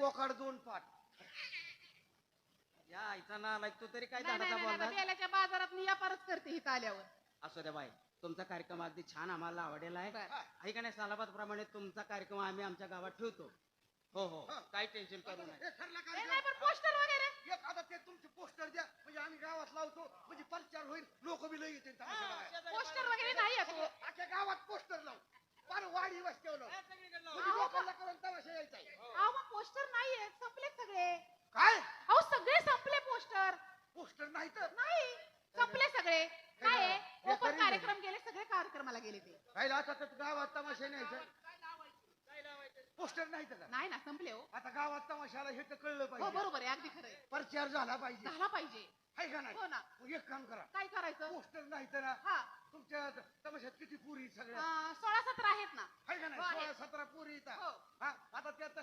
बोकाड 2 पाट. या आईचा ना तू तरी काय झाडाचा बोलला. बेल्याच्या बाजारात मी व्यापारच करते इथं आल्यावर. असू द्या बाई, तुमचा कार्यक्रम अगदी छान आम्हाला आवडलेला आहे. आहे का नाही, सालाबाद प्रमाणे तुमचा कार्यक्रम आम्ही आमच्या गावात ठेवतो. हो हो, काय टेन्शन करू नये. पोस्टर वगैरे एक आता ते तुमचे पोस्टर द्या, म्हणजे आम्ही गावात लावतो, म्हणजे प्रचार होईल, लोक बी लई येतील. पोस्टर वगैरे नाही आहे. अख्ख्या गावात पोस्टर लावू, फार वाडी वस्त्यावर लोकांना करून तमाशा यायचा. अहो मग पोस्टर नाहीये, संपले सगळे. काय अहो सगळे संपले पोस्टर. पोस्टर नाही तर नाही, संपले सगळे. काय आहे, ओपन कार्यक्रम गेले, सगळे कार्यक्रमाला गेले ते. काय आता गावात तमाशा न्यायचा, पोस्टर नाही तर नाही ना, संपले हो. आता गावात तमाशाला हे तर कळलं हो पाहिजे, बरोबर आहे, अगदी खरं आहे. प्रचार झाला पाहिजे. झाला पाहिजे. आहे का नाही? हो ना. मग एक काम करा, काय करायचं? पोस्टर नाही तर ना, हा, तुमच्या तमाशात किती पुरी सगळ्या 16-17 आहेत ना. आहे का नाही? हो, आहे. 16-17 पुरी येतात. हो. हा, आता त्यात